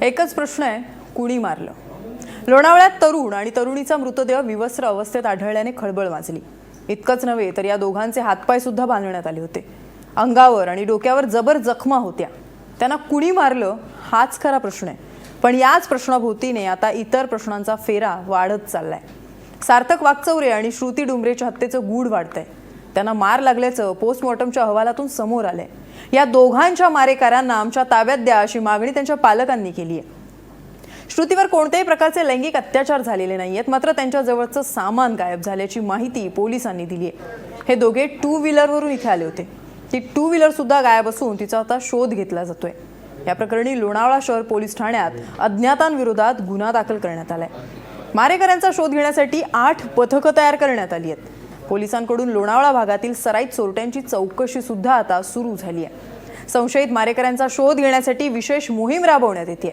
एकच प्रश्न आहे, कुणी मारलं? लोणावळ्यात तरुण आणि तरुणीचा मृतदेह विवस्त्र अवस्थेत आढळल्याने खळबळ माजली. इतकंच नव्हे तर या दोघांचे हातपाय सुद्धा बांधण्यात आले होते. अंगावर आणि डोक्यावर जबर जखमा होत्या. त्यांना कुणी मारलं हाच खरा प्रश्न आहे. पण याच प्रश्नाभोवतीने आता इतर प्रश्नांचा फेरा वाढत चाललाय. सार्थक वाकचौरे आणि श्रुती डुंबरेच्या हत्येचं गूढ वाढतंय. त्यांना मार लागल्याचं पोस्टमॉर्टमच्या अहवालातून समोर आलंय. या दोघांच्या मारेकऱ्यांना आमच्या ताब्यात द्या अशी मागणी त्यांच्या पालकांनी केली आहे. श्रुतीवर कोणत्याही प्रकारचे लैंगिक अत्याचार झालेले नाहीयेत, मात्र त्यांच्या जवळचं सामान गायब झाल्याची माहिती पोलिसांनी दिली आहे. हे दोघे 2 व्हीलरवरून इथे आले होते. ती 2 व्हीलर सुद्धा गायब असून तिचा आता शोध घेतला जातोय. या प्रकरणी लोणावळा शहर पोलीस ठाण्यात अज्ञातांविरोधात गुन्हा दाखल करण्यात आलाय. मारेकऱ्यांचा शोध घेण्यासाठी 8 पथकं तयार करण्यात आली आहेत. पोलिसांकडून लोणावळा भागातील सराईत चोरट्यांची चौकशी सुद्धा आता सुरू झाली आहे. संशयित मारेकऱ्यांचा शोध घेण्यासाठी विशेष मोहीम राबवण्यात येते.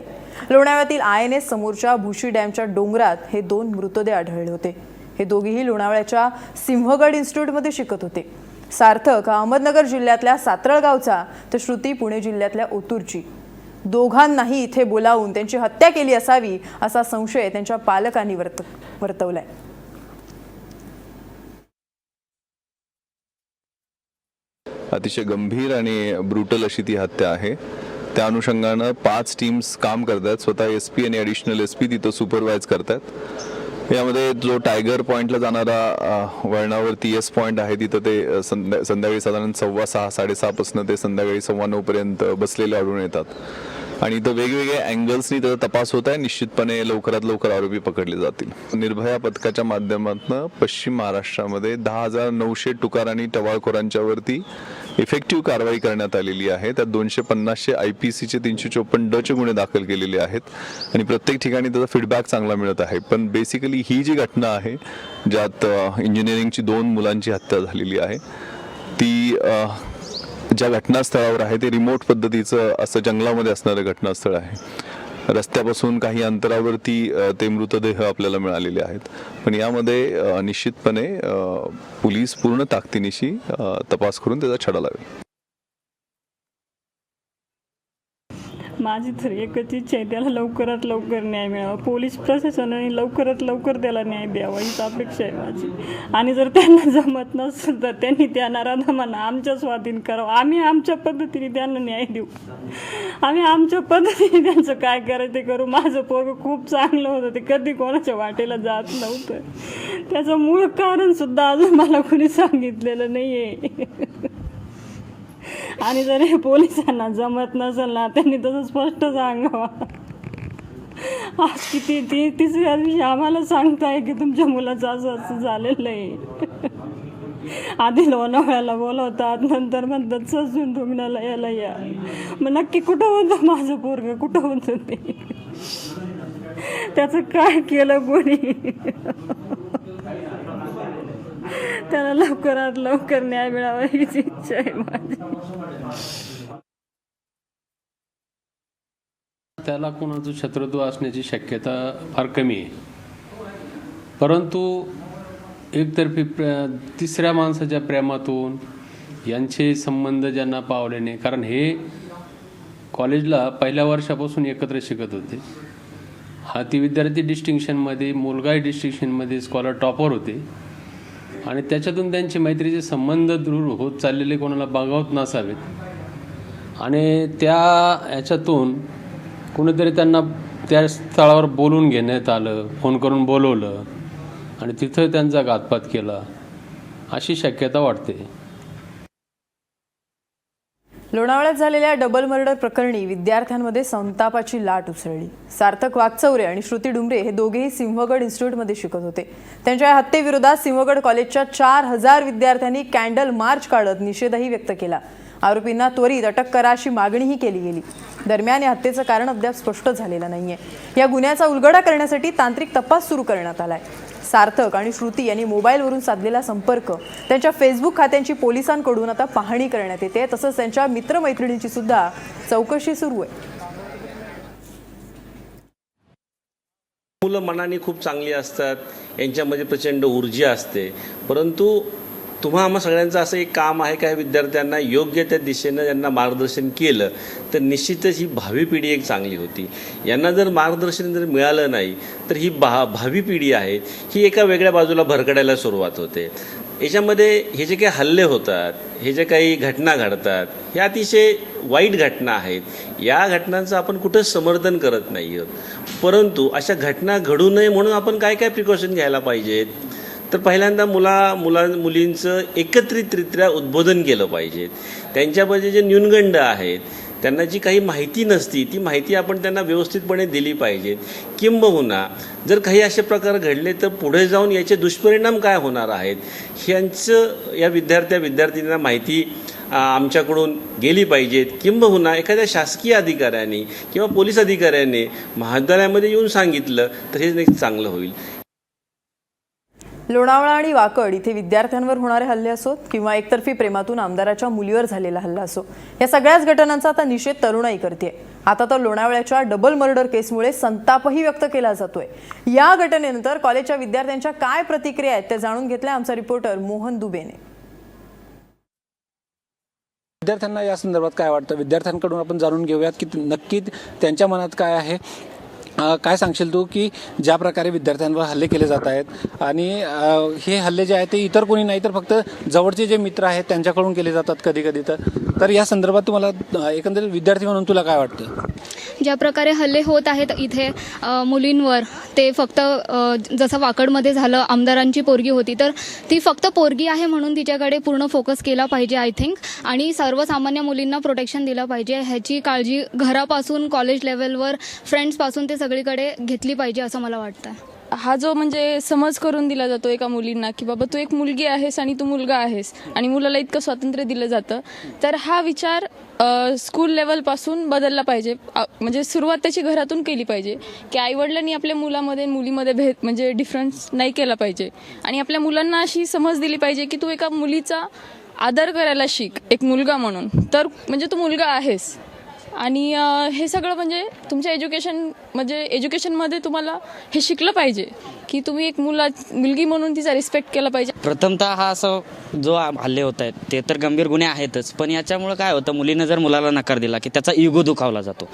लोणावळ्यातील INS समोरच्या भुशी डॅमच्या डोंगरात हे 2 मृतदेह आढळले होते. हे दोघेही लोणावळ्याच्या सिंहगड इन्स्टिट्यूटमध्ये शिकत होते. सार्थक हा अहमदनगर जिल्ह्यातल्या सातरळगावचा, तर श्रुती पुणे जिल्ह्यातल्या ओतूरची. दोघांनाही इथे बोलावून त्यांची हत्या केली असावी असा संशय त्यांच्या पालकांनी वर्तवलाय. अतिशय गंभीर आणि ब्रुटल अशी ती हत्या आहे. त्या अनुषंगानं 5 टीम्स काम करतात. स्वतः SP आणि ॲडिशनल SP तिथं सुपरवाइज करतात. यामध्ये जो टायगर पॉईंटला जाणारा वळणावर TS पॉईंट आहे तिथं ते संध्याकाळी साधारण 6:15 साडेसहा पासून ते संध्याकाळी 9:15 पर्यंत बसलेले आढळून येतात. आणि इथं वेगवेगळ्या अँगल्सनी त्याचा तपास होत आहे. निश्चितपणे लवकरात लवकर आरोपी पकडले जातील. निर्भया पथकाच्या माध्यमातून पश्चिम महाराष्ट्रामध्ये 10,900 टुकार आणि टवाळखोरांच्या वरती इफेक्टिव्ह कारवाई करण्यात आलेली आहे. त्यात 250 IPCचे 354 चे गुन्हे दाखल केलेले आहेत. आणि प्रत्येक ठिकाणी त्याचा फीडबॅक चांगला मिळत आहे. पण बेसिकली ही जी घटना आहे ज्यात इंजिनिअरिंगची 2 मुलांची हत्या झालेली आहे, ती ज्या घटनास्थळावर आहे ते रिमोट पद्धतीचं असं जंगलामध्ये असणारं घटनास्थळ आहे. रस्त्यापासून काही अंतरावरती ते मृतदेह आपल्याला मिळालेले आहेत. पण यामध्ये निश्चितपणे पोलीस पूर्ण ताकदीनिशी तपास करून त्याचा छडा लावेल. माझी तर एकच इच्छा आहे, त्याला लवकरात लवकर न्याय मिळावा. पोलीस प्रशासनाने लवकरात लवकर त्याला न्याय द्यावा हीच अपेक्षा आहे माझी. आणि जर त्यांना जमत नसेल तर त्यांनी त्या नराधमांना आमच्या स्वाधीन करावं. आम्ही आमच्या पद्धतीने त्यांना न्याय देऊ. आम्ही आमच्या पद्धतीने त्यांचं काय करायचं ते करू. माझं पोरगं खूप चांगलं होतं, ते कधी कोणाच्या वाटेला जात नव्हतं. त्याचं मूळ कारण सुद्धा अजून मला कोणी सांगितलेलं नाही आहे. आणि जर हे पोलिसांना जमत नसेल ना, त्यांनी तसं स्पष्ट सांगावं. आज किती तिसऱ्या दिवशी आम्हाला सांगताय की तुमच्या मुलाचं असं झालेलं आहे. आधी लोणावळ्याला बोलवतात, नंतर म्हणतात ससून तुम्हाला याला या. मग नक्की कुठं होतं माझं पोरगं, कुठं होतं ते? त्याचं काय केलं कोणी? त्याला लवकरात लवकर न्याय मिळावा हीच इच्छा आहे माझी. त्याला कोणाचं शत्रुत्व असण्याची शक्यता फार कमी आहे. परंतु एकतर्फी तिसऱ्या माणसाच्या प्रेमातून यांचे संबंध ज्यांना पावल्याने, कारण हे कॉलेजला पहिल्या वर्षापासून एकत्र शिकत होते. हा ती विद्यार्थी डिस्टिंक्शनमध्ये, मुलगाही डिस्टिंक्शनमध्ये स्कॉलर टॉपर होते. आणि त्याच्यातून त्यांचे मैत्रीचे संबंध दूर होत चाललेले कोणाला बघावत नसावेत. आणि त्या ह्याच्यातून कुणीतरी त्यांना त्या स्थळावर बोलून घेण्यात आलं, फोन करून बोलवलं आणि तिथं त्यांचा घातपात केला अशी शक्यता वाटते. लोणावळ्यात झालेल्या डबल मर्डर प्रकरणी विद्यार्थ्यांमध्ये संतापाची लाट उसळली. सार्थक वाकचौरे आणि श्रुती डुंबरे हे दोघेही सिंहगड इन्स्टिट्यूटमध्ये शिकत होते. त्यांच्या हत्येविरोधात सिंहगड कॉलेजच्या 4,000 विद्यार्थ्यांनी कॅन्डल मार्च काढत निषेधही व्यक्त केला. आरोपींना त्वरित अटक करा अशी मागणीही केली गेली. दरम्यान या हत्येचं कारण अद्याप स्पष्ट झालेलं नाहीये. या गुन्ह्याचा उलगडा करण्यासाठी तांत्रिक तपास सुरू करण्यात आलाय. सार्थक आणि श्रुती यांनी मोबाईलवरून साधलेला संपर्क, त्यांच्या फेसबुक खात्यांची पोलिसांकडून आता पाहणी करण्यात येते. तसंच त्यांच्या मित्रमैत्रिणींची सुद्धा चौकशी सुरू आहे. मुलं मनाने खूप चांगली असतात, यांच्यामध्ये प्रचंड ऊर्जा असते, परंतु तुम्हा आम्हा सगळ्यांचं असं एक काम आहे का विद्यार्थ्यांना योग्य त्या दिशेनं यांना मार्गदर्शन केलं तर निश्चितच ही भावी पिढी एक चांगली होती. यांना जर मार्गदर्शन जर मिळालं नाही तर ही भावी पिढी आहे ही एका वेगळ्या बाजूला भरकटायला सुरुवात होते. याच्यामध्ये हे जे काही हल्ले होतात, हे जे काही घटना घडतात, ह्या अतिशय वाईट घटना आहेत. या घटनांचं आपण कुठंच समर्थन करत नाही आहोत, परंतु अशा घटना घडू नये म्हणून आपण काय काय प्रिकॉशन घ्यायला पाहिजेत. तर पहिल्यांदा मुलींचं एकत्रितरित्या उद्बोधन केलं पाहिजे. त्यांच्यामध्ये जे न्यूनगंड आहेत, त्यांना जी काही माहिती नसती ती माहिती आपण त्यांना व्यवस्थितपणे दिली पाहिजे. किंबहुना जर काही असे प्रकार घडले तर पुढे जाऊन याचे दुष्परिणाम काय होणार आहेत ह्यांचं या विद्यार्थ्यांना माहिती आमच्याकडून गेली पाहिजेत. किंबहुना एखाद्या शासकीय अधिकाऱ्याने किंवा पोलीस अधिकाऱ्याने महाविद्यालयामध्ये येऊन सांगितलं तर हे एक चांगलं होईल. लोणावळा आणि वाकड इथे विद्यार्थ्यांवर होणारे हल्ले असोत किंवा एकतर्फी प्रेमातून आमदाराच्या मुलीवर झालेला हल्ला असो, या सगळ्याच घटनांचा आता निषेध तरुणाई करते. आता तर लोणावळ्याच्या डबल मर्डर केसमुळे संतापही व्यक्त केला जातोय. या घटनेनंतर कॉलेजच्या विद्यार्थ्यांच्या काय प्रतिक्रिया आहेत ते जाणून घेतल्या आमचा रिपोर्टर मोहन दुबेने. विद्यार्थ्यांना या संदर्भात काय वाटतं, विद्यार्थ्यांकडून आपण जाणून घेऊयात की नक्की त्यांच्या मनात काय आहे. काय सांगशील तू की ज्या प्रकारे विद्यार्थ्यांवर हल्ले केले जात आहेत आणि हे हल्ले जे आहेत ते इतर कोणी नाही तर फक्त जवळचे जे मित्र आहेत त्यांच्याकडून केले जातात कधी कधी. तर या संदर्भात तुम्हाला एकंदरीत विद्यार्थी म्हणून तुला काय वाटतं? ज्या प्रकारे हल्ले होत आहेत इथे मुलींवर, ते फक्त जसं वाकडमध्ये झालं, आमदारांची पोरगी होती तर ती फक्त पोरगी आहे म्हणून तिच्याकडे पूर्ण फोकस केला पाहिजे आय थिंक. आणि सर्वसामान्य मुलींना प्रोटेक्शन दिलं पाहिजे. ह्याची काळजी घरापासून कॉलेज लेवलवर फ्रेंड्सपासून ते सगळीकडे घेतली पाहिजे असं मला वाटतं. हा जो म्हणजे समज करून दिला जातो एका मुलींना की बाबा तू एक मुलगी आहेस आणि तू मुलगा आहेस आणि मुलाला इतकं स्वातंत्र्य दिलं जातं, तर हा विचार स्कूल लेवलपासून बदलला पाहिजे. म्हणजे सुरुवात त्याची घरातून केली पाहिजे की आईवडिलांनी आपल्या मुलामध्ये मुलीमध्ये भेद म्हणजे डिफरन्स नाही केला पाहिजे आणि आपल्या मुलांना अशी समज दिली पाहिजे की तू एका मुलीचा आदर करायला शिक एक मुलगा म्हणून, तर म्हणजे तू मुलगा आहेस. आणि हे सगळं म्हणजे तुमच्या एज्युकेशनमध्ये तुम्हाला हे शिकलं पाहिजे की तुम्ही एक मुलगी म्हणून तिचा रिस्पेक्ट केला पाहिजे. प्रथमतः हा असं जो हल्ले होत आहेत ते तर गंभीर गुन्हे आहेतच, पण याच्यामुळे काय होतं, मुलीनं जर मुलाला नकार दिला की त्याचा इगो दुखावला जातो.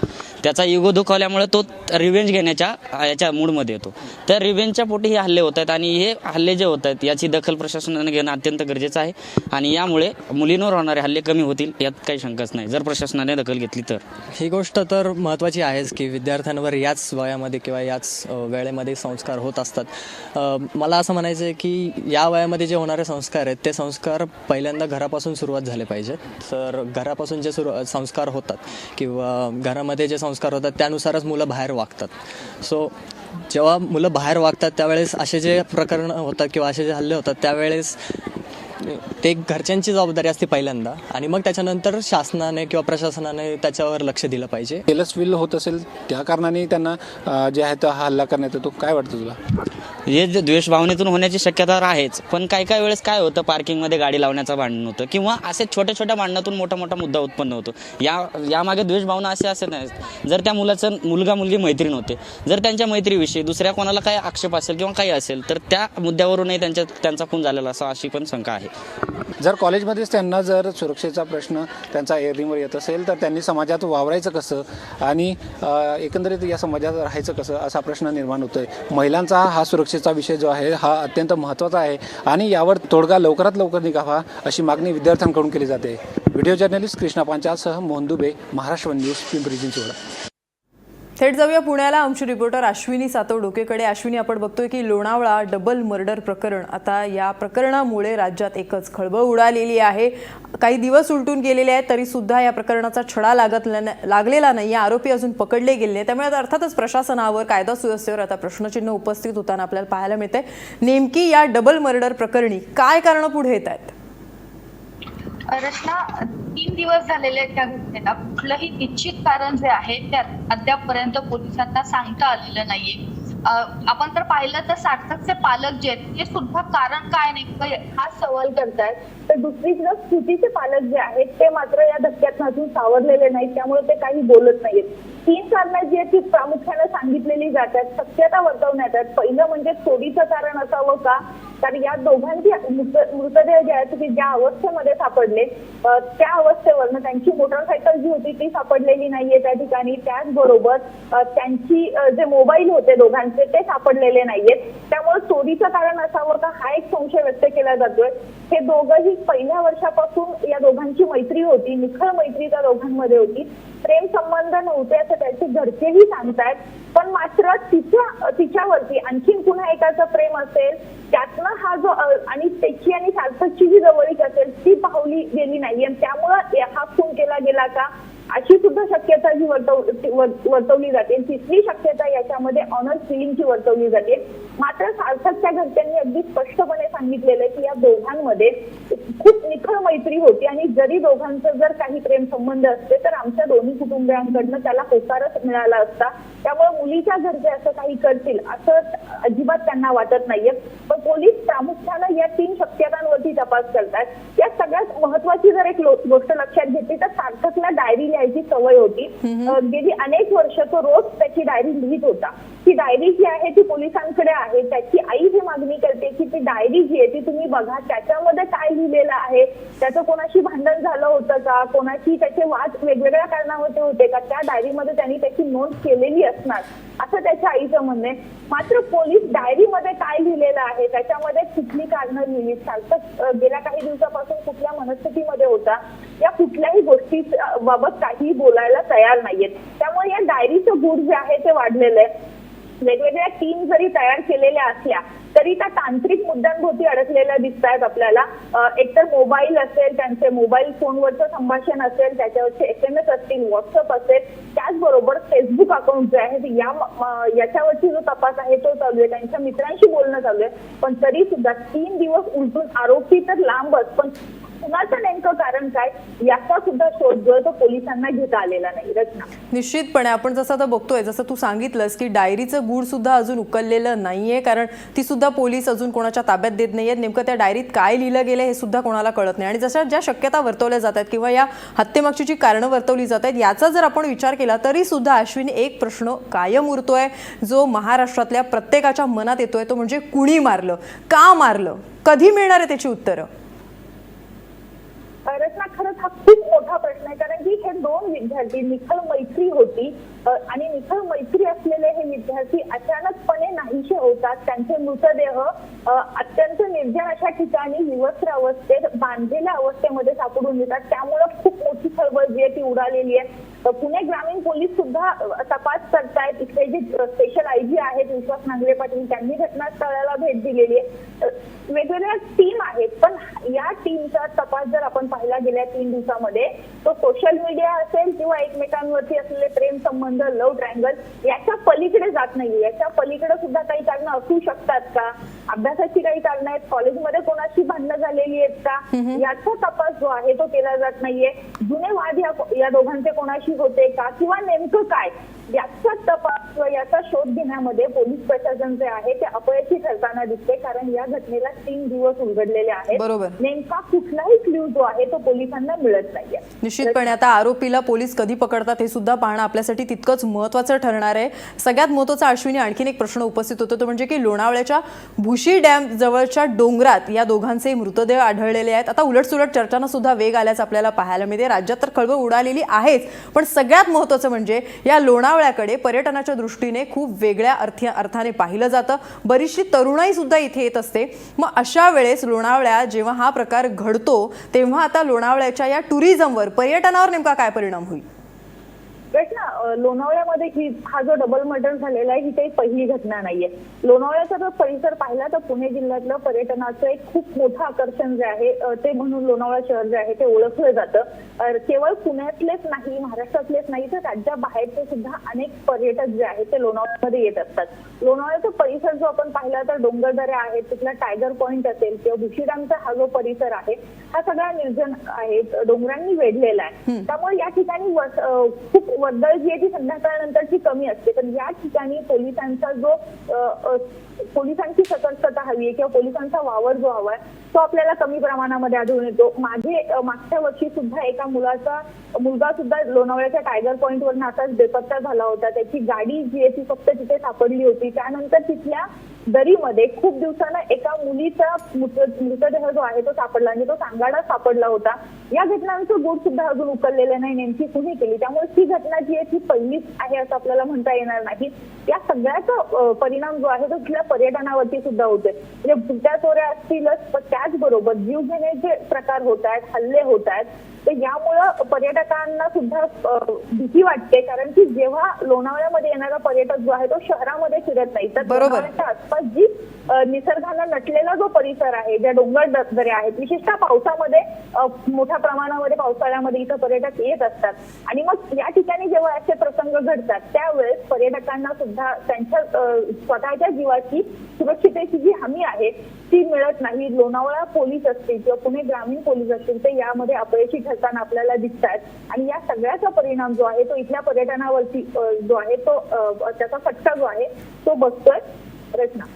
त्याचा इगो दुखावल्यामुळे तो रिव्हेंज घेण्याच्या याच्या मूडमध्ये येतो. तर रिव्हेंजच्या पोटी हे हल्ले होत आहेत आणि हे हल्ले जे होत आहेत याची दखल प्रशासनाने घेणं अत्यंत गरजेचं आहे आणि यामुळे मुलींवर होणारे हल्ले कमी होतील यात काही शंकाच नाही, जर प्रशासनाने दखल घेतली तर. ही गोष्ट तर महत्त्वाची आहेच की विद्यार्थ्यांवर याच वयामध्ये किंवा याच वेळेमध्ये संस्कार होत असतात. मला असं म्हणायचं आहे की या वयामध्ये जे होणारे संस्कार आहेत ते संस्कार पहिल्यांदा घरापासून सुरुवात झाले पाहिजेत. तर घरापासून जे संस्कार होतात किंवा घरामध्ये जे संस्कार होतात त्यानुसारच मुलं बाहेर वागतात. सो जेव्हा मुलं बाहेर वागतात त्यावेळेस असे जे प्रकरण होतात किंवा असे जे हल्ले होतात त्यावेळेस ते घरच्यांची जबाबदारी असते पहिल्यांदा आणि मग त्याच्यानंतर शासनाने किंवा प्रशासनाने त्याच्यावर लक्ष दिलं पाहिजे. जेलसफील होत असेल त्या कारणाने त्यांना जे आहे तो हा हल्ला करण्यात येतो. काय वाटतं तुला? हे द्वेष भावनेतून होण्याची शक्यता आहेच, पण काही वेळेस काय होतं, पार्किंगमध्ये गाडी लावण्याचं भांडण होतं किंवा असे छोट्या छोट्या भांडणातून मोठा मुद्दा उत्पन्न होतो. यामागे द्वेष भावना असे नाही. जर त्या मुलाचं मुलगा मुलगी मैत्रीण होते, जर त्यांच्या मैत्रीविषयी दुसऱ्या कोणाला काही आक्षेप असेल किंवा काही असेल तर त्या मुद्द्यावरूनही त्यांचा खून झालेला अशी पण शंका आहे. जर कॉलेजमध्येच त्यांना जर सुरक्षेचा प्रश्न त्यांचा एअरिंगवर येत असेल तर त्यांनी समाजात वावरायचं कसं आणि एकंदरीत या समाजात राहायचं कसं असा प्रश्न निर्माण होतोय. महिलांचा हा सुरक्षेचा विषय जो आहे हा अत्यंत महत्त्वाचा आहे आणि यावर तोडगा लवकरात लवकर निघावा अशी मागणी विद्यार्थ्यांकडून केली जाते. व्हिडिओ जर्नलिस्ट कृष्णा पांचालसह मोहन दुबे, महाराष्ट्र न्यूज, पिंपरी चिंचवड. थेट जाऊया पुण्याला आमची रिपोर्टर अश्विनी सातव-डोकेकडे. अश्विनी, आपण बघतोय की लोणावळा डबल मर्डर प्रकरण, आता या प्रकरणामुळे राज्यात एकच खळबळ उडालेली आहे. काही दिवस उलटून गेलेले आहेत तरी सुद्धा या प्रकरणाचा छडा लागलेला नाही. आरोपी अजून पकडले गेले नाही. त्यामुळे अर्थातच प्रशासनावर, कायदा सुव्यवस्थेवर आता प्रश्नचिन्ह उपस्थित होताना आपल्याला पाहायला मिळते. नेमकी या डबल मर्डर प्रकरणी काय कारणं पुढे येत आहेत? रचना, 3 दिवस झालेले आहेत त्या घटनेला. कुठलंही निश्चित कारण जे आहे ते अद्यापपर्यंत पोलिसांना सांगता आलेलं नाहीये. आपण तर पाहिलं तर सार्थकचे पालक जे आहेत ते सुद्धा कारण काय नेमकं हा सवाल करतायत. तर दुसरीकडे स्थितीचे पालक जे आहेत ते मात्र या धक्क्यात अजून सावरलेले नाहीत, त्यामुळे ते काही बोलत नाहीत. 3 कारणं जी आहेत ती प्रामुख्याने सांगितलेली जातात, शक्यता वर्तवण्यात येतात. पहिलं म्हणजे चोरीचं कारण असावं का, कारण या दोघांची मृतदेह जे आहेत ते ज्या अवस्थेमध्ये सापडले त्या अवस्थेवरनं त्यांची मोटरसायकल जी होती ती सापडलेली नाहीये त्या ठिकाणी. त्याचबरोबर त्यांची जे मोबाईल होते दोघांचे ते सापडलेले नाहीयेत. त्यामुळे चोरीचं कारण असावं का हा एक संशय व्यक्त केला जातोय. हे दोघंही पहिल्या वर्षापासून या दोघांची मैत्री होती, निखळ मैत्री त्या दोघांमध्ये होती. प्रेम संबंध नव्हते असं त्याचे घरचेही सांगतायत. पण मात्र तिच्यावरती आणखीन पुन्हा एकाचं प्रेम असेल त्यातनं हा जो आणि त्याची आणि सार्थकची जी जवळीक असेल ती पाहली गेली नाहीये. त्यामुळं हा खून केला गेला का अशी सुद्धा शक्यता जी वर्तवली जाते. तिसरी शक्यता याच्यामध्ये ऑनर किलिंगची वर्तवली जाते. मात्र सार्थकच्या घरच्यांनी अगदी स्पष्टपणे सांगितलेलं आहे की या दोघांमध्ये खूप निखळ मैत्री होती आणि जरी दोघांचं जर काही प्रेम संबंध असते तर आमच्या दोन्ही कुटुंबियांकडनं त्याला होकारच मिळाला असता. त्यामुळे मुलीच्या घरचे असं काही करतील असं अजिबात त्यांना वाटत नाहीये. पण पोलीस प्रामुख्यानं या 3 शक्यतांवरती तपास करतात. या सगळ्यात महत्वाची जर एक गोष्ट लक्षात घेतली तर सार्थकला डायरी लिहायची सवय होती. गेली अनेक वर्ष तो रोज त्याची डायरी लिहित होता. ती डायरी जी आहे ती पोलिसांकडे आहे. त्याची आई ही मागणी करते की ती डायरी जी आहे ती तुम्ही बघा, त्याच्यामध्ये काय लिहिलेलं आहे, त्याचं कोणाशी भांडण झालं होतं का, कोणाशी त्याचे वाद वेगवेगळ्या कारणामध्ये होते का, त्या डायरीमध्ये त्यांनी त्याची नोंद केलेली असणार असं त्याच्या आईचं म्हणणं आहे. मात्र पोलीस डायरीमध्ये काय लिहिलेलं आहे त्याच्यामध्ये कुठली कारणं लिहिली, सार्थक गेल्या काही दिवसापासून कुठल्या मनस्थितीमध्ये होता या कुठल्याही गोष्टी बाबत काही बोलायला तयार नाहीयेत. त्यामुळे या डायरीचं गूढ जे आहे ते वाढलेलं आहे. वेगवेगळ्या टीम जरी तयार केलेल्या असल्या तरी त्या तांत्रिक मुद्द्यांभोवती अडकलेल्या दिसत आहेत आपल्याला. एकतर मोबाईल असेल, त्यांचे मोबाईल फोनवरचं संभाषण असेल, त्याच्यावरचे SMS असतील, व्हॉट्सअप असेल, त्याचबरोबर फेसबुक अकाउंट जे आहे याच्यावरची जो तपास आहे तो चालू आहे. त्यांच्या मित्रांशी बोलणं चालू आहे. पण तरी सुद्धा 3 दिवस उलटून आरोपी तर लांबच, पण कुणाचं नेमकं कारण काय याचा सुद्धा शोध जो तो पोलिसांना घेता आलेला नाही. रचना, निश्चितपणे आपण जसं आता बघतोय, जसं तू सांगितलंस की डायरीचं गूढ सुद्धा अजून उकललेलं नाहीये, कारण ती सुद्धा पोलीस अजून कोणाच्या ताब्यात देत नाहीयेत. नेमकं त्या डायरीत काय लिहिलं गेलं हे सुद्धा कोणाला कळत नाही. आणि जशा ज्या शक्यता वर्तवल्या जात आहेत किंवा या हत्येमागची जी कारणं वर्तवली जात आहेत याचा जर आपण विचार केला तरी सुद्धा अश्विनी एक प्रश्न कायम उरतोय जो महाराष्ट्रातल्या प्रत्येकाच्या मनात येतोय, तो म्हणजे कुणी मारलं, का मारलं, कधी मिळणार आहे त्याची उत्तरं? रचना, खरंच हा खूप मोठा प्रश्न आहे. कारण की हे 2 विद्यार्थी निखळ मैत्री होती आणि निखळ मैत्री असलेले हे विद्यार्थी अचानकपणे नाहीसे होतात. त्यांचे मृतदेह अत्यंत निर्जन अशा ठिकाणी विवस्त्र अवस्थेत बांधलेल्या अवस्थेमध्ये सापडून येतात. त्यामुळे खूप मोठी खळबळ जी आहे ती उडालेली आहे. पुणे ग्रामीण पोलीस सुद्धा तपास करतायत. इथे जे स्पेशल IG आहेत विश्वास नांगरे पाटील त्यांनी घटनास्थळाला भेट दिलेली आहे. वेगवेगळ्या टीम आहेत, पण या टीमचा तपास जर आपण पाहिला गेल्या 3 दिवसामध्ये तो सोशल मीडिया असेल किंवा एकमेकांवरती असलेले प्रेम संबंध, लव्ह ट्रायंगल याच्या पलीकडे जात नाहीये. याच्या पलीकडे सुद्धा काही कारणं असू शकतात का, अभ्यासाची काही कारणं आहेत, कॉलेजमध्ये कोणाशी भांडणं झालेली आहेत का, याचा तपास जो आहे तो केला जात नाहीये. जुने वाद या दोघांचे कोणाशी होते का किंवा नेमकं काय याचा तपास याचा शोध घेण्यामध्ये पोलीस प्रशासन जे आहे ते अपयशी ठरताना दिसते. कारण या घटनेला 3 दिवस उलगडलेले आहेत. नेमका कुठलाही क्ल्यू जो आहे तो पोलिसांना मिळत नाहीये. निश्चितपणे आता आरोपीला पोलीस कधी पकडतात हे सुद्धा पाहणं आपल्यासाठी तितकंच महत्त्वाचं ठरणार आहे. सगळ्यात महत्त्वाचा अश्विनी आणखीन एक प्रश्न उपस्थित होतो, तो म्हणजे की लोणावळ्याच्या भुशी डॅम जवळच्या डोंगरात या दोघांचे मृतदेह आढळलेले आहेत. आता उलटसुलट चर्चांना सुद्धा वेग आल्याचं आपल्याला पाहायला मिळते. राज्यात तर खळबळ उडालेली आहेच, पण सगळ्यात महत्त्वाचं म्हणजे या लोणावळ्याकडे पर्यटनाच्या दृष्टीने खूप वेगळ्या अर्थाने पाहिलं जातं. बरीचशी तरुणाई सुद्धा इथे येत असते. मग अशा वेळेस लोणावळ्यात जेव्हा हा प्रकार घडतो तेव्हा आता लोणावळ्याच्या या टुरिझमवर, पर्यटनावर नेमका काय परिणाम होईल? ना, लोणावळ्यामध्ये हा जो डबल मर्डर झालेला आहे ही काही पहिली घटना नाहीये. लोणावळ्याचा जर परिसर पाहिला तर पुणे जिल्ह्यातलं पर्यटनाचं एक खूप मोठं आकर्षण जे आहे ते म्हणून लोणावळा शहर जे आहे ते ओळखलं जातं. केवळ पुण्यातलेच नाही, महाराष्ट्रातलेच नाही तर राज्याबाहेरचे सुद्धा अनेक पर्यटक जे आहेत ते लोणावळ्यामध्ये येत असतात. लोणावळ्याचा परिसर जो आपण पाहिला तर डोंगरदऱ्या आहेत, तिथला टायगर पॉइंट असेल किंवा भुशीडामचा हा जो परिसर आहे हा सगळा निर्जन आहे, डोंगरांनी वेढलेला आहे. त्यामुळे या ठिकाणी खूप वर्दळ जी आहे ती संध्याकाळनंतरची कमी असते. पण या ठिकाणी पोलिसांचा जो पोलिसांची सतर्कता हवी आहे किंवा पोलिसांचा वावर जो हवाय तो आपल्याला कमी प्रमाणामध्ये आढळून येतो. मागच्या वर्षी सुद्धा एका मुलगा सुद्धा लोणावळ्याच्या टायगर पॉइंट वरून असाच बेपत्ता झाला होता. त्याची गाडी जी आहे ती फक्त तिथे सापडली होती. त्यानंतर तिथल्या दरीमध्ये खूप दिवसांना एका मुलीचा मृतदेह जो आहे तो सापडला आणि तो सांगाडा सापडला होता. या घटनांचं बोट सुद्धा अजून उकललेलं नाही, नेमकी कुणी केली. त्यामुळे ही घटना जी आहे ती पहिलीच आहे असं आपल्याला म्हणता येणार नाही. या सगळ्याचा परिणाम जो आहे तो तिथल्या पर्यटनावरती सुद्धा होतोय. म्हणजे बुड्या चोऱ्या असतीलच, पण त्याचबरोबर जीव घेण्याचे प्रकार होत आहेत, हल्ले होत आहेत. तर यामुळं पर्यटकांना सुद्धा भीती वाटते, कारण की जेव्हा लोणावळ्यामध्ये येणारा पर्यटक जो आहे तो शहरामध्ये फिरत नाही, तर लोणावळ्याच्या आसपास जी निसर्गानं नटलेला जो परिसर आहे, ज्या डोंगर दऱ्या आहेत, विशेषतः पावसामध्ये मोठ्या प्रमाणामध्ये पावसाळ्यामध्ये इथं पर्यटक येत असतात. आणि मग या ठिकाणी जेव्हा असे प्रसंग घडतात त्यावेळेस पर्यटकांना सुद्धा त्यांच्या स्वतःच्या जीवाची सुरक्षितेची जी हमी आहे ती मिळत नाही. लोणावळा पोलीस असतील किंवा पुणे ग्रामीण पोलीस असतील ते यामध्ये अपयशी ठरताना आपल्याला दिसतात. आणि या सगळ्याचा परिणाम जो आहे तो इथल्या पर्यटनावरती जो आहे तो त्याचा फटका जो आहे तो बसतोय.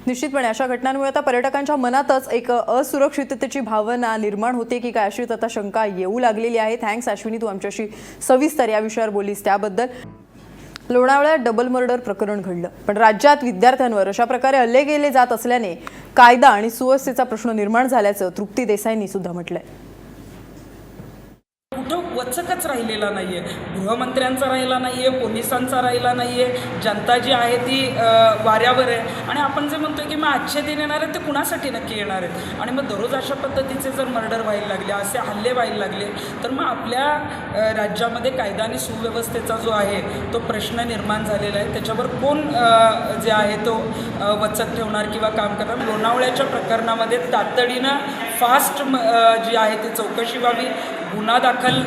निश्चितपणे अशा घटनांमुळे आता पर्यटकांच्या मनातच एक असुरक्षिततेची भावना निर्माण होते की काय, अशीच आता शंका येऊ लागलेली आहे. थँक्स अश्विनी, तू आमच्याशी सविस्तर या विषयावर बोलीस त्याबद्दल. लोणावळ्यात डबल मर्डर प्रकरण घडलं, पण राज्यात विद्यार्थ्यांवर अशा प्रकारे हल्ले केले जात असल्याने कायदा आणि सुव्यवस्थेचा प्रश्न निर्माण झाल्याचं तृप्ती देसाईंनी सुद्धा म्हटलंय. कुठं वचकच राहिलेला नाहीये, गृहमंत्र्यांचा राहिला नाहीये, पोलिसांचा राहिला नाहीये. जनता जी आहे ती वाऱ्यावर आहे. आणि आपण जे म्हणतोय की मग आजचे दिन येणार आहेत ते कुणासाठी नक्की येणार आहेत. आणि मग दररोज अशा पद्धतीचे जर मर्डर व्हायला लागले, असे हल्ले व्हायला लागले, तर मग आपल्या राज्यामध्ये कायदा आणि सुव्यवस्थेचा जो आहे तो प्रश्न निर्माण झालेला आहे. त्याच्यावर कोण जे आहे तो वचक ठेवणार किंवा काम करणार. लोणावळ्याच्या प्रकरणामध्ये तातडीनं फास्ट जी आहे ती चौकशी व्हावी, गुन्हा दाखल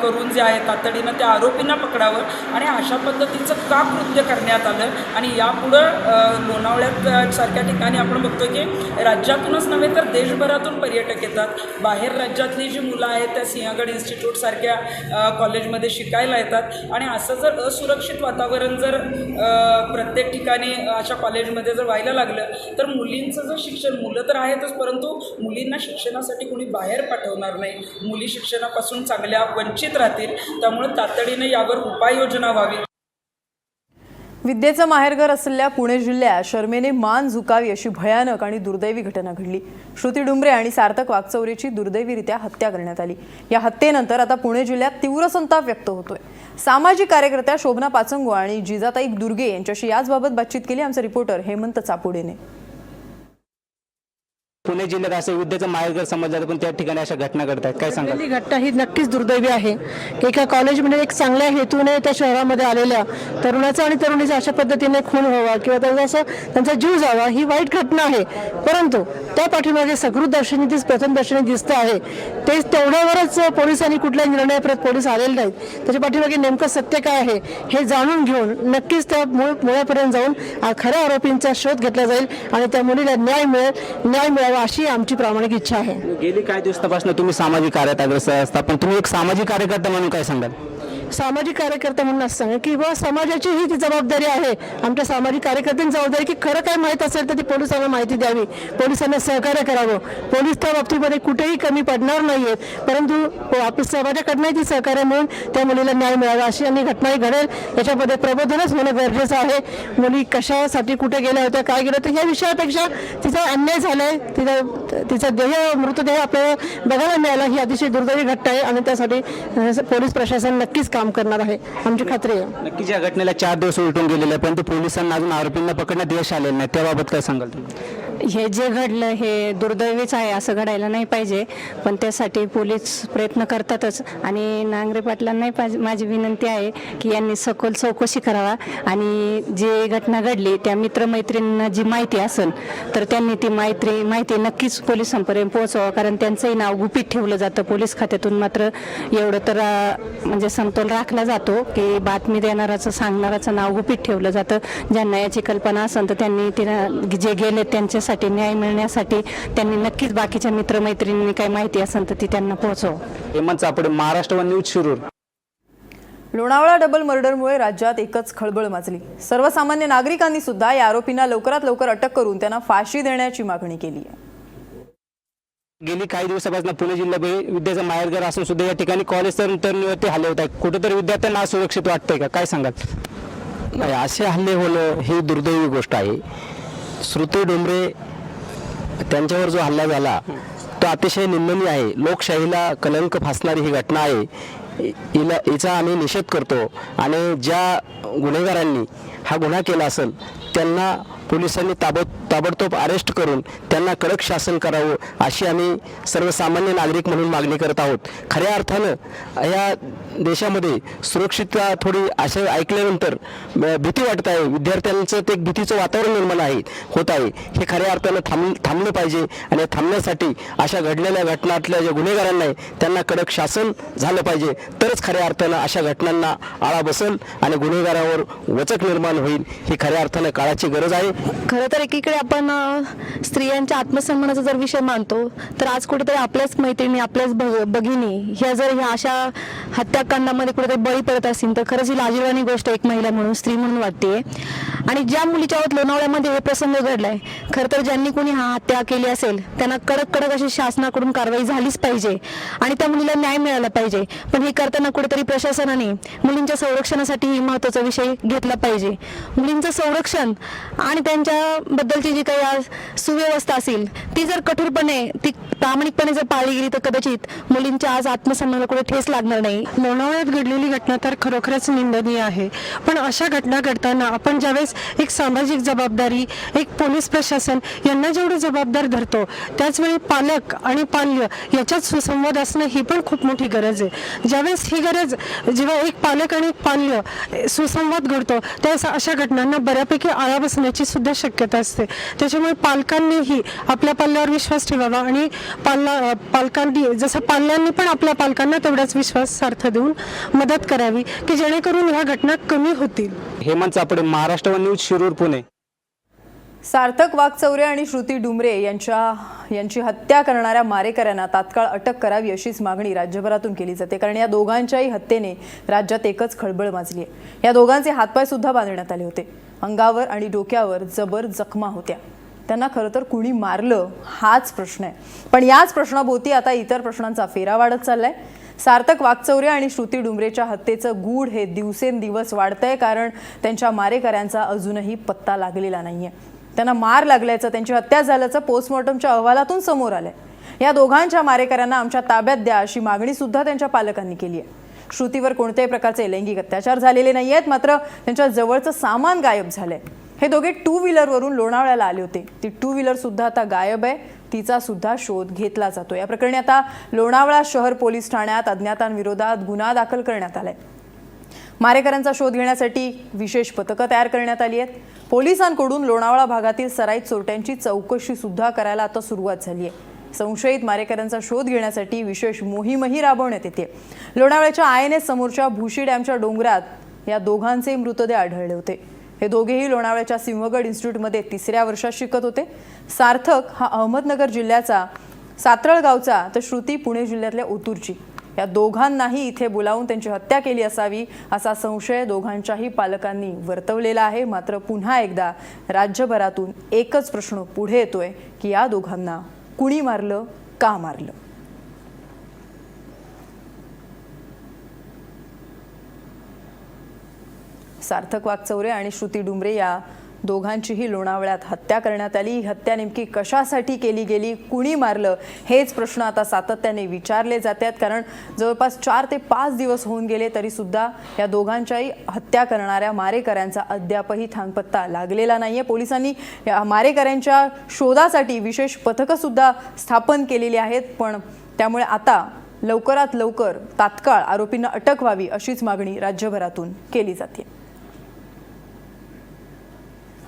करून जे आहे तातडीनं त्या आरोपींना पकडावं. आणि अशा पद्धतीचं का कृत्य करण्यात आलं. आणि यापुढं लोणावळ्यात सारख्या ठिकाणी आपण बघतोय की राज्यातूनच नव्हे तर देशभरातून पर्यटक येतात. बाहेर राज्यातली जी मुलं आहेत त्या सिंहगड इन्स्टिट्यूट सारख्या कॉलेजमध्ये शिकायला येतात. आणि असं जर असुरक्षित वातावरण जर प्रत्येक ठिकाणी अशा कॉलेजमध्ये जर व्हायला लागलं तर मुलींचं जर शिक्षण, मुलं तर आहेतच परंतु मुलींना शिक्षणासाठी कोणी बाहेर पाठवणार नाही. मुली शिक्षणापासून चांगल्या वंचित राहतील. त्यामुळे तातडीने यावर उपाययोजना व्हावी. विद्येचं माहेरघर असलेल्या पुणे जिल्ह्यात शर्मेने मान झुकावी अशी भयानक आणि दुर्दैवी घटना घडली. श्रुती डुंबरे आणि सार्थक वागचौरेची दुर्दैवीरित्या हत्या करण्यात आली. या हत्येनंतर आता पुणे जिल्ह्यात तीव्र संताप व्यक्त होतोय. सामाजिक कार्यकर्त्या शोभना पाचंगो आणि जिजाताई दुर्गे यांच्याशी याचबाबत बातचीत केली आमचे रिपोर्टर हेमंत चापुडेने. पुणे जिल्ह्यात असे विद्येचं माहेरघर समजलं पण त्या ठिकाणी अशा घटना घडतात, काय सांगाल? घटना ही नक्कीच दुर्दैवी आहे की एका कॉलेजमध्ये एक चांगल्या हेतूने त्या शहरामध्ये आलेल्या तरुणाचा आणि तरुणीचा अशा पद्धतीने खून व्हावा किंवा त्यांचा जीव जावा ही वाईट घटना आहे. परंतु त्या पाठीमागे सकृत दर्शनी प्रथम दर्शनी दिसतं आहे ते तेवढ्यावरच पोलिसांनी कुठल्याही निर्णयाप्रत पोलीस आलेले नाहीत. त्याच्या पाठीमागे नेमकं सत्य काय आहे हे जाणून घेऊन नक्कीच त्या मुळापर्यंत जाऊन खऱ्या आरोपींचा शोध घेतला जाईल आणि त्या मुलीला न्याय मिळावा अशी आमची प्रामाणिक इच्छा आहे. गेली काही दिवसापासून तुम्ही सामाजिक कार्यात अग्रेसर असता, पण तुम्ही एक सामाजिक कार्यकर्ता म्हणून काय सांगाल? सामाजिक कार्यकर्ता म्हणून असं सांगा की बा समाजाची ही ती जबाबदारी आहे, आमच्या सामाजिक कार्यकर्त्यांची जबाबदारी की खरं काय माहीत असेल तर ती पोलिसांना माहिती द्यावी, पोलिसांना सहकार्य करावं. पोलीस त्या बाबतीमध्ये कुठेही कमी पडणार नाहीयेत, परंतु आपल्या समाजाकडनंही ती सहकार्य मिळून त्या मुलीला न्याय मिळावा अशी आणि घटनाही घडेल याच्यामध्ये प्रबोधनच होणं गरजेचं आहे. मुली कशासाठी कुठे गेल्या होत्या, काय गेलं होतं या विषयापेक्षा तिचा अन्याय झालाय, तिचा मृतदेह आपल्याला बघायला मिळाला ही अतिशय दुर्दैवी घटना आहे आणि त्यासाठी पोलीस प्रशासन नक्कीच काम करणार आहे, आमची खात्री आहे. नक्कीच या घटनेला 4 दिवस उलटून गेलेले आहे परंतु पोलिसांना अजून आरोपींना पकडण्यात यश आलेलं नाही, त्याबाबत काय सांगाल तुम्ही? हे जे घडलं हे दुर्दैवीच आहे, असं घडायला नाही पाहिजे. पण त्यासाठी पोलीस प्रयत्न करतातच आणि नांगरे पाटलांनाही माझी विनंती आहे की यांनी सखोल चौकशी करावा आणि जी घटना घडली त्या मित्रमैत्रिणींना जी माहिती असेल तर त्यांनी ती माहिती नक्कीच पोलिसांपर्यंत पोहोचवा, कारण त्यांचंही नाव गुपित ठेवलं जातं. पोलीस खात्यातून मात्र एवढं तर म्हणजे समतोल राखला जातो की बातमी देणाराचं सांगणाराचं नाव गुपित ठेवलं जातं. ज्यांना याची कल्पना असेल तर त्यांनी जे गेले त्यांच्या न्याय मिळण्यासाठी त्यांनी नक्कीच बाकीच्या मित्रमैत्रिणींनी काही माहिती असेल तर ती त्यांना पोहोचव. Hemant Chapude, Maharashtra one news, Shirur. Lonavala double मर्डरमुळे राज्यात एकच खळबळ माजली. सर्वसामान्य नागरिकांनी सुद्धा या आरोपींना लवकरात लवकर अटक करून त्यांना फाशी देण्याची मागणी केली आहे. गेली काही दिवसापासून पुणे जिल्ह्यात विद्येचं माहेरघर असून सुद्धा या ठिकाणी कॉलेज तरुणीवरती हल्ले होत आहेत. कुठेतरी विद्यार्थ्यांना असुरक्षित वाटतंय का, काय सांगाल? नाही, असे हल्ले होणं ही दुर्दैवी गोष्ट आहे. श्रुती डोंबरे त्यांच्यावर जो हल्ला झाला तो अतिशय निंदनीय आहे. लोकशाहीला कलंक फासणारी ही घटना आहे. हिचा आम्ही निषेध करतो आणि ज्या गुन्हेगारांनी हा गुन्हा केला असेल त्यांना पोलिसांनी ताबडतोब अरेस्ट करून त्यांना कडक शासन करावं अशी आम्ही सर्वसामान्य नागरिक म्हणून मागणी करत आहोत. खऱ्या अर्थानं या देशामध्ये सुरक्षितता थोडी असे ऐकल्यानंतर भीती वाटत आहे. विद्यार्थ्यांचं ते एक भीतीचं वातावरण निर्माण होत आहे. हे खऱ्या अर्थानं थांबलं पाहिजे आणि थांबण्यासाठी अशा घडलेल्या घटनातल्या ज्या गुन्हेगारांना आहे त्यांना कडक शासन झालं पाहिजे. तरच खऱ्या अर्थानं अशा घटनांना आळा बसेल आणि गुन्हेगारावर वचक निर्माण होईल. ही खऱ्या अर्थानं काळाची गरज आहे. खरं तर एकीकडे आपण स्त्रियांच्या आत्मसन्मानाचा जर विषय मानतो तर आज कुठेतरी आपल्याच मैत्रिणी आपल्याच भगिनी ह्या अशा हत्याकांडामध्ये कुठेतरी बळी पडत असतील तर खरंच ही लाजिरवाणी गोष्ट एक महिला म्हणून स्त्री म्हणून वाटते. आणि ज्या मुलीच्या लोणावळ्यामध्ये हे प्रसंग घडलाय खरं तर ज्यांनी कोणी हत्या केली असेल त्यांना कडक अशी शासनाकडून कारवाई झालीच पाहिजे आणि त्या मुलीला न्याय मिळाला पाहिजे. पण हे करताना कुठेतरी प्रशासनाने मुलींच्या संरक्षणासाठी महत्त्वाचा विषय घेतला पाहिजे. मुलींचं संरक्षण आणि त्यांच्याबद्दलची जी काही सुव्यवस्था असेल ती जर कठोरपणे ती प्रामाणिकपणे जर पाळली गेली तर कदाचित मुलींच्या आज आत्मसन्मानाला कुठे ठेस लागणार नाही. लोणावळ्यात घडलेली घटना तर खरोखरच निंदनीय आहे. पण अशा घटना घडताना आपण ज्यावेळेस एक सामाजिक जबाबदारी एक पोलीस प्रशासन यांना जेवढं जबाबदार धरतो त्याचवेळी पालक आणि पाल्य याच्यात सुसंवाद असणं ही पण खूप मोठी गरज आहे. ज्यावेळेस ही गरज जेव्हा एक पालक आणि एक पाल्य सुसंवाद घडतो त्यावेळेस अशा घटनांना बऱ्यापैकी आळा बसण्याची सुद्धा शक्यता असते. त्याच्यामुळे पालकांनीही आपल्या पाल्यावर विश्वास ठेवावा आणि पालकांनी जसं पाल्यांनी पण आपल्या पालकांना तेवढाच विश्वासार्थ देऊन मदत करावी की जेणेकरून ह्या घटना कमी होतील. Hemant Chapade, Maharashtra one news, Shirur, Pune. सार्थक वाघचौरे आणि श्रुती डुमरे यांची हत्या करणाऱ्या मारेकऱ्यांना तात्काळ अटक करावी अशीच मागणी राज्यभरातून केली जाते. कारण या दोघांच्याही हत्येने राज्यात एकच खळबळ माजली आहे. या दोघांचे हातपाय सुद्धा बांधण्यात आले होते. अंगावर आणि डोक्यावर जबर जखमा होत्या. त्यांना खरं तर कुणी मारलं हाच प्रश्न आहे. पण याच प्रश्नाभोवती आता इतर प्रश्नांचा फेरा वाढत चाललाय. सार्थक वाघचौरे आणि श्रुती डुमरेच्या हत्येचं गूढ हे दिवसेंदिवस वाढतंय. कारण त्यांच्या मारेकऱ्यांचा अजूनही पत्ता लागलेला नाहीये. त्यांना मार लागल्याचं, त्यांची हत्या झाल्याचं पोस्टमॉर्टमच्या अहवालातून समोर आलंय. या दोघांच्या मारेकऱ्यांना आमच्या ताब्यात द्या अशी मागणी सुद्धा त्यांच्या पालकांनी केली आहे. श्रुतीवर कोणत्याही प्रकारचे लैंगिक अत्याचार झालेले नाही आहेत, मात्र त्यांच्या जवळचं सामान गायब झालंय. हे दोघे 2 व्हीलरवरून लोणावळ्याला आले होते. ती 2 व्हीलर सुद्धा आता गायब आहे. तिचा सुद्धा शोध घेतला जातो. या प्रकरणी आता लोणावळा शहर पोलीस ठाण्यात अज्ञातांविरोधात गुन्हा दाखल करण्यात आलाय. मारेकऱ्यांचा शोध घेण्यासाठी विशेष पथकं तयार करण्यात आली आहेत. पोलिसांकडून लोणावळा भागातील सराईत चोरट्यांची चौकशी सुद्धा करायला आता सुरुवात झाली आहे. संशयित मारेकऱ्यांचा शोध घेण्यासाठी विशेष मोहीमही राबवण्यात येते. लोणावळ्याच्या INS समोरच्या भुशी डॅमच्या डोंगरात या दोघांचे मृतदेह आढळले होते. हे दोघेही लोणावळ्याच्या सिंहगड इन्स्टिट्यूटमध्ये 3ऱ्या वर्षात शिकत होते. सार्थक हा अहमदनगर जिल्ह्याचा सातरळगावचा तर श्रुती पुणे जिल्ह्यातल्या ओतूरची. या दोघांनाही इथे बोलावून त्यांची हत्या केली असावी असा संशय दोघांच्याही पालकांनी वर्तवलेला आहे. मात्र पुन्हा एकदा राज्यभरातून एकच प्रश्न पुढे येतोय की या दोघांना कुणी मारलं, का मारलं? सार्थक वाघचौरे आणि श्रुती डुमरे या दोघांचीही लोणावळ्यात हत्या करण्यात आली. ही हत्या नेमकी कशासाठी केली गेली, कुणी मारलं, हेच प्रश्न आता सातत्याने विचारले जातात. कारण जवळपास 4 ते 5 दिवस होऊन गेले तरी सुद्धा या दोघांच्याही हत्या करणाऱ्या मारेकऱ्यांचा अद्यापही थांगपत्ता लागलेला नाहीये. पोलिसांनी या मारेकऱ्यांच्या शोधासाठी विशेष पथकं सुद्धा स्थापन केलेली आहेत. पण त्यामुळे आता लवकरात लवकर तात्काळ आरोपींना अटक व्हावी अशीच मागणी राज्यभरातून केली जाते.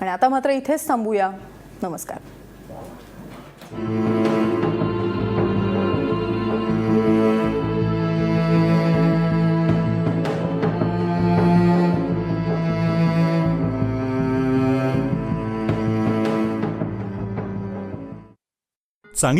आणि आता मात्र इथेच थांबूया. नमस्कार. चांगली